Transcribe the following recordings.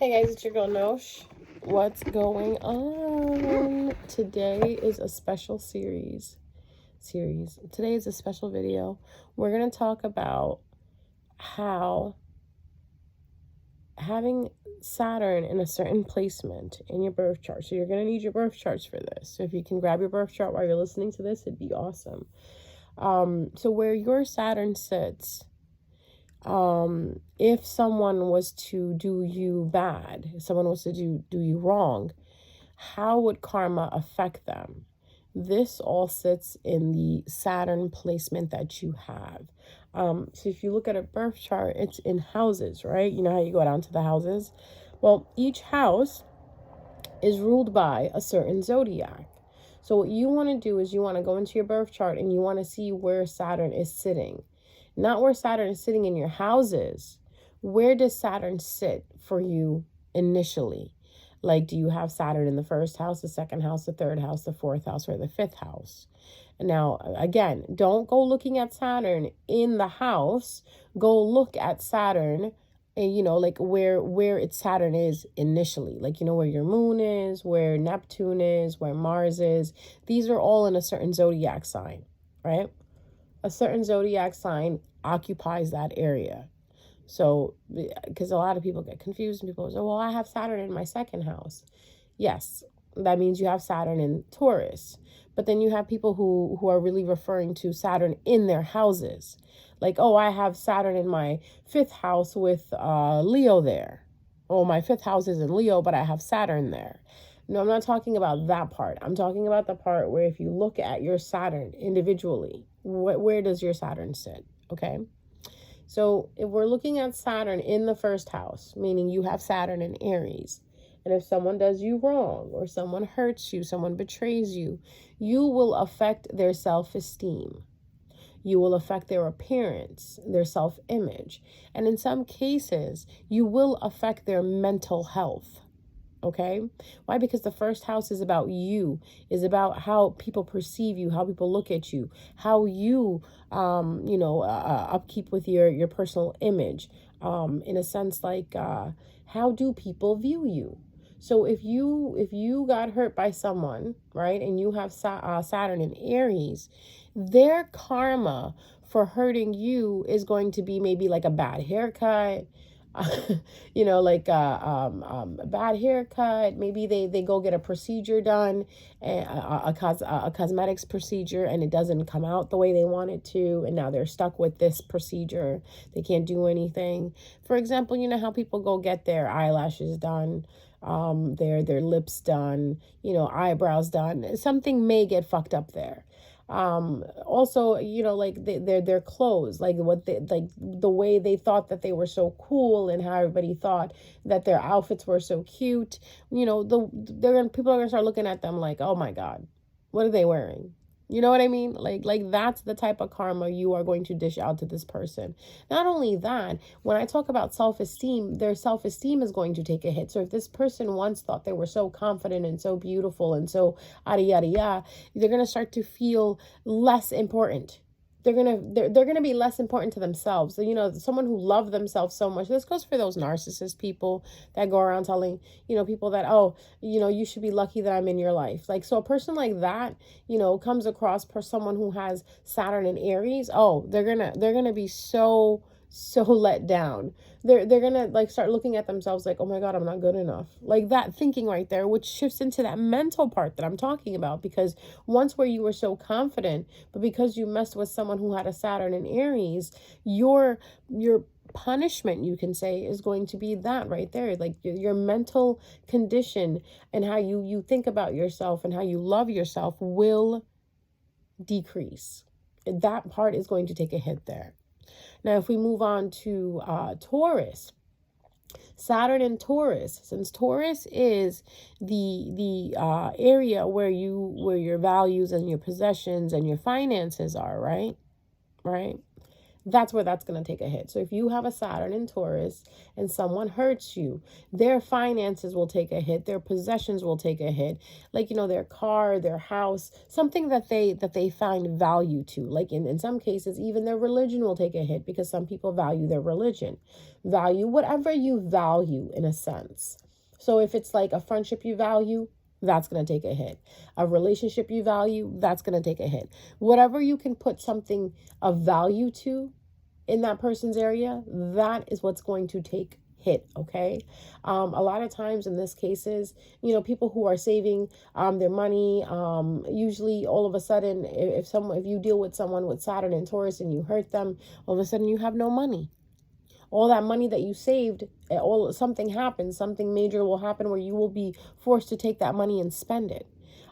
Hey guys, it's your girl Nosh. What's going on? Today is a special series. Today is a special video. We're going to talk about how having Saturn in a certain placement in your birth chart. So you're going to need your birth charts for this. So if you can grab your birth chart while you're listening to this, it'd be awesome. So where your Saturn sits, if someone was to do you bad, if someone was to do you wrong, how would karma affect them? This all sits in the Saturn placement that you have. So if you look at a birth chart, it's in houses, right? You know how you go down to the houses? Well, each house is ruled by a certain zodiac. So what you want to do is you want to go into your birth chart and you want to see where Saturn is sitting. Not where Saturn is sitting in your houses. Where does Saturn sit for you initially? Like, do you have Saturn in the first house, the second house, the third house, the fourth house, or the fifth house? Now, again, don't go looking at Saturn in the house. Go look at Saturn and, like where its Saturn is initially. Like, where your moon is, where Neptune is, where Mars is. These are all in a certain zodiac sign, right? A certain zodiac sign occupies that area. So, because a lot of people get confused and people say, well, I have Saturn in my second house. Yes, that means you have Saturn in Taurus. But then you have people who are really referring to Saturn in their houses. Like, oh, I have Saturn in my fifth house with Leo there. Oh, my fifth house is in Leo, but I have Saturn there. No, I'm not talking about that part. I'm talking about the part where if you look at your Saturn individually, where does your Saturn sit? Okay. So if we're looking at Saturn in the first house, meaning you have Saturn in Aries, and if someone does you wrong or someone hurts you, someone betrays you, you will affect their self-esteem. You will affect their appearance, their self-image. And in some cases, you will affect their mental health. Okay. Why? Because the first house is about you, is about how people perceive you, how people look at you, how you, upkeep with your personal image, in a sense, like, how do people view you? So if you got hurt by someone, right, and you have Saturn in Aries, their karma for hurting you is going to be maybe like a bad haircut, like a bad haircut. Maybe they go get a procedure done, a cosmetics procedure, and it doesn't come out the way they want it to, and now they're stuck with this procedure. They can't do anything. For example, you know how people go get their eyelashes done, their lips done, eyebrows done. Something may get fucked up there. Also, like their clothes, like the way they thought that they were so cool and how everybody thought that their outfits were so cute, people are gonna start looking at them like, oh my God, what are they wearing? You know what I mean? Like that's the type of karma you are going to dish out to this person. Not only that, when I talk about self-esteem, their self-esteem is going to take a hit. So if this person once thought they were so confident and so beautiful and so yada yada yada, they're gonna start to feel less important. They're gonna be less important to themselves. So, someone who loves themselves so much. This goes for those narcissist people that go around telling, people that, oh, you should be lucky that I'm in your life. Like, so a person like that, comes across for someone who has Saturn and Aries. Oh, they're gonna be so let down. They're gonna like start looking at themselves like, oh my God, I'm not good enough. Like that thinking right there, which shifts into that mental part that I'm talking about. Because once where you were so confident, but because you messed with someone who had a Saturn and Aries, your punishment, you can say, is going to be that right there. Like your mental condition and how you think about yourself and how you love yourself will decrease. That part is going to take a hit there. Now, if we move on to Taurus, Saturn in Taurus, since Taurus is the area where your values and your possessions and your finances are, right? that's where that's going to take a hit. So if you have a Saturn in Taurus and someone hurts you, their finances will take a hit, their possessions will take a hit, like, their car, their house, something that they find value to. Like in some cases, even their religion will take a hit, because some people value their religion. Value whatever you value, in a sense. So if it's like a friendship you value, that's going to take a hit. A relationship you value, that's going to take a hit. Whatever you can put something of value to in that person's area, that is what's going to take hit. Okay. A lot of times in this cases, people who are saving their money, usually all of a sudden, if you deal with someone with Saturn and Taurus and you hurt them, all of a sudden you have no money. All that money that you saved, something happens, something major will happen where you will be forced to take that money and spend it.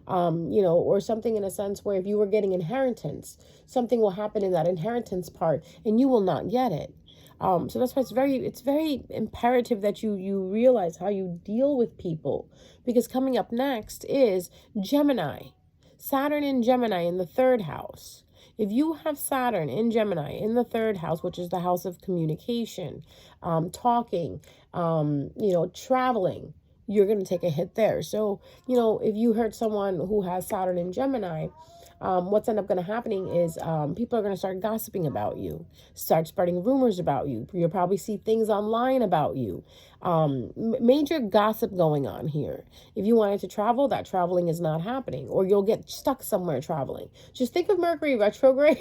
Or something in a sense where if you were getting inheritance, something will happen in that inheritance part and you will not get it. So that's why it's very imperative that you realize how you deal with people, because coming up next is Gemini. Saturn in Gemini in the third house. If you have Saturn in Gemini in the third house, which is the house of communication, talking, traveling, you're going to take a hit there. So, if you hurt someone who has Saturn in Gemini, what's end up going to happening is people are going to start gossiping about you, start spreading rumors about you. You'll probably see things online about you. Major gossip going on here. If you wanted to travel, that traveling is not happening, or you'll get stuck somewhere traveling. Just think of Mercury retrograde.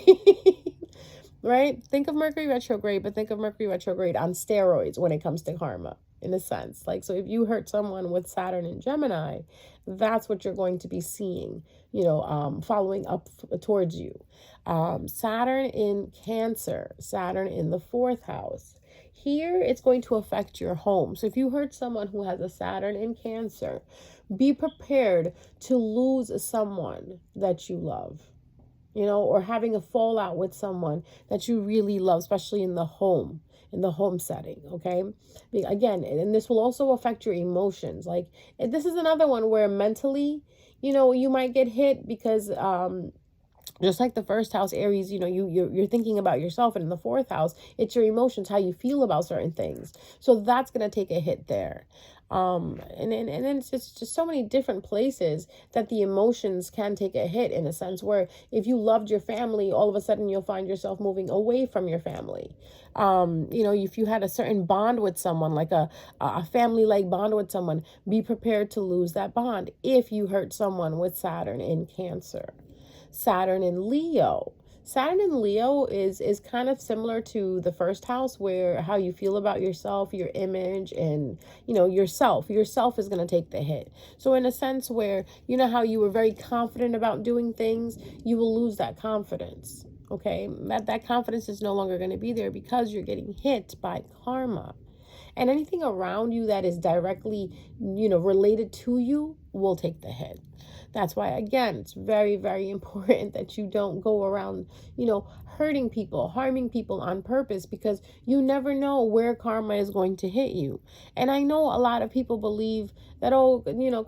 Right? Think of Mercury retrograde, but think of Mercury retrograde on steroids when it comes to karma, in a sense. Like, so if you hurt someone with Saturn in Gemini, that's what you're going to be seeing, following up towards you. Saturn in Cancer, Saturn in the fourth house. Here, it's going to affect your home. So if you hurt someone who has a Saturn in Cancer, be prepared to lose someone that you love. Or having a fallout with someone that you really love, especially in the home setting. Okay. Again, and this will also affect your emotions. Like, this is another one where mentally, you might get hit because, just like the first house, Aries, you're thinking about yourself, and in the fourth house, it's your emotions, how you feel about certain things. So that's going to take a hit there. And then it's just so many different places that the emotions can take a hit, in a sense where if you loved your family, all of a sudden you'll find yourself moving away from your family. If you had a certain bond with someone, like a family-like bond with someone, be prepared to lose that bond if you hurt someone with Saturn in Cancer. Saturn in Leo. Saturn in Leo is kind of similar to the first house, where how you feel about yourself, your image, and yourself is going to take the hit. So in a sense where how you were very confident about doing things, you will lose that confidence. Okay, that confidence is no longer going to be there because you're getting hit by karma. And anything around you that is directly related to you will take the hit. That's why, again, it's very, very important that you don't go around, hurting people, harming people on purpose, because you never know where karma is going to hit you. And I know a lot of people believe that,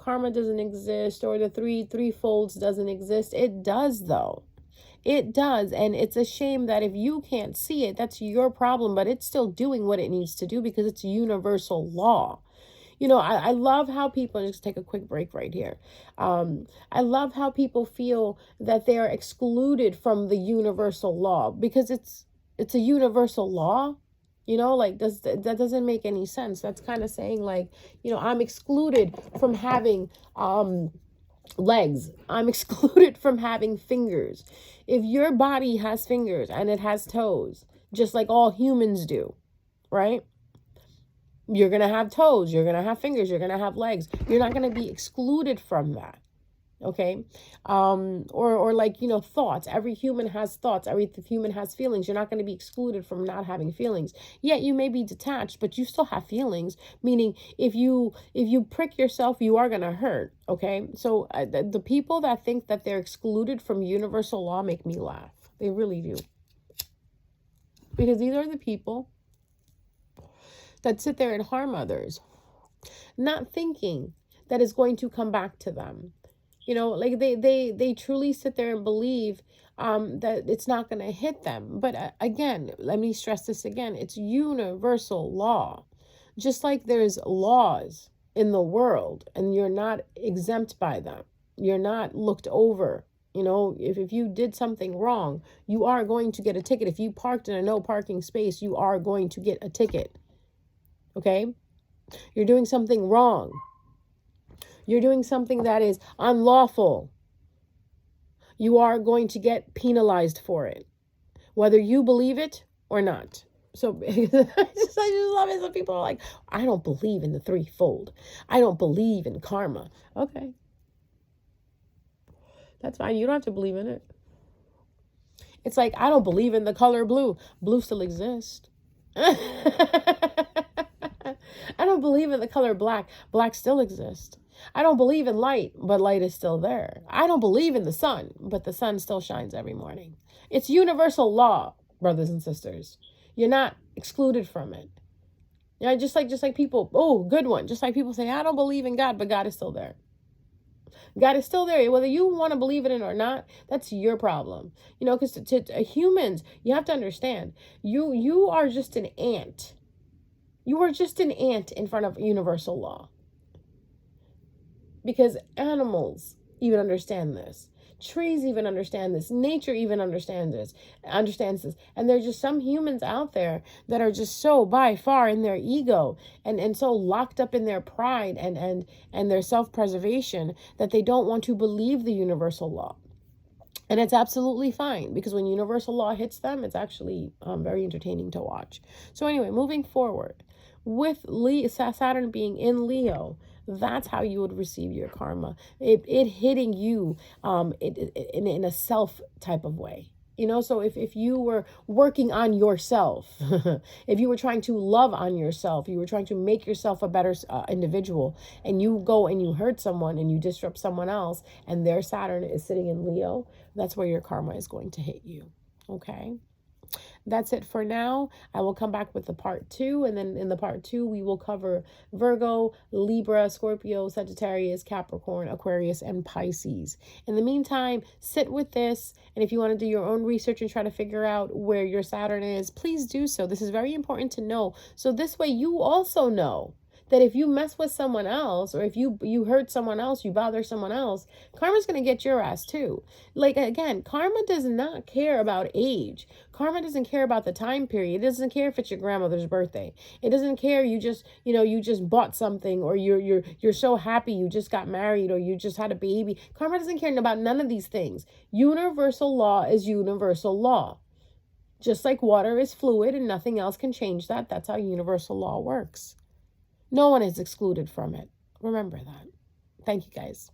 karma doesn't exist, or the three folds doesn't exist. It does, though. It does. And it's a shame that if you can't see it, that's your problem, but it's still doing what it needs to do because it's universal law. I love how people, just take a quick break right here. I love how people feel that they are excluded from the universal law because it's a universal law. Like that doesn't make any sense. That's kind of saying like, I'm excluded from having legs. I'm excluded from having fingers. If your body has fingers and it has toes, just like all humans do, right? You're going to have toes, you're going to have fingers, you're going to have legs. You're not going to be excluded from that. Okay. Or like, thoughts. Every human has thoughts. Every human has feelings. You're not going to be excluded from not having feelings. Yet you may be detached, but you still have feelings. Meaning if you prick yourself, you are going to hurt. Okay. So the people that think that they're excluded from universal law make me laugh. They really do. Because these are the people that sit there and harm others, not thinking that it's going to come back to them. You know, like they truly sit there and believe that it's not going to hit them. But again, let me stress this again. It's universal law. Just like there's laws in the world and you're not exempt by them. You're not looked over. You know, if you did something wrong, you are going to get a ticket. If you parked in a no parking space, you are going to get a ticket. Okay? You're doing something wrong. You're doing something that is unlawful. You are going to get penalized for it, whether you believe it or not. So I just love it. Some people are like, I don't believe in the threefold. I don't believe in karma. Okay. That's fine. You don't have to believe in it. It's like, I don't believe in the color blue. Blue still exists. I don't believe in the color black. Black still exists. I don't believe in light, but light is still there. I don't believe in the sun, but the sun still shines every morning. It's universal law, brothers and sisters. You're not excluded from it. Yeah, just like people, oh, good one. Just like people say, I don't believe in God, but God is still there. God is still there. Whether you want to believe in it or not, that's your problem. You know, because to humans, you have to understand, you are just an ant. You are just an ant in front of universal law. Because animals even understand this. Trees even understand this. Nature even understands this. And there's just some humans out there that are just so by far in their ego and so locked up in their pride and their self-preservation that they don't want to believe the universal law. And it's absolutely fine, because when universal law hits them, it's actually very entertaining to watch. So anyway, moving forward, with Saturn being in Leo, that's how you would receive your karma. It hitting you in a self type of way. You know, so if you were working on yourself, if you were trying to love on yourself, you were trying to make yourself a better individual, and you go and you hurt someone and you disrupt someone else, and their Saturn is sitting in Leo, that's where your karma is going to hit you. Okay? That's it for now. I will come back with the part 2, and then in the part 2 we will cover Virgo, Libra, Scorpio, Sagittarius, Capricorn, Aquarius, and Pisces. In the meantime, sit with this, and if you want to do your own research and try to figure out where your Saturn is, please do so. This is very important to know, so this way you also know that if you mess with someone else, or if you hurt someone else, you bother someone else, karma's going to get your ass too. Like, again, karma does not care about age. Karma doesn't care about the time period. It doesn't care if it's your grandmother's birthday. It doesn't care you just bought something, or you're so happy you just got married, or you just had a baby. Karma doesn't care about none of these things. Universal law is universal law. Just like water is fluid and nothing else can change that, that's how universal law works. No one is excluded from it. Remember that. Thank you, guys.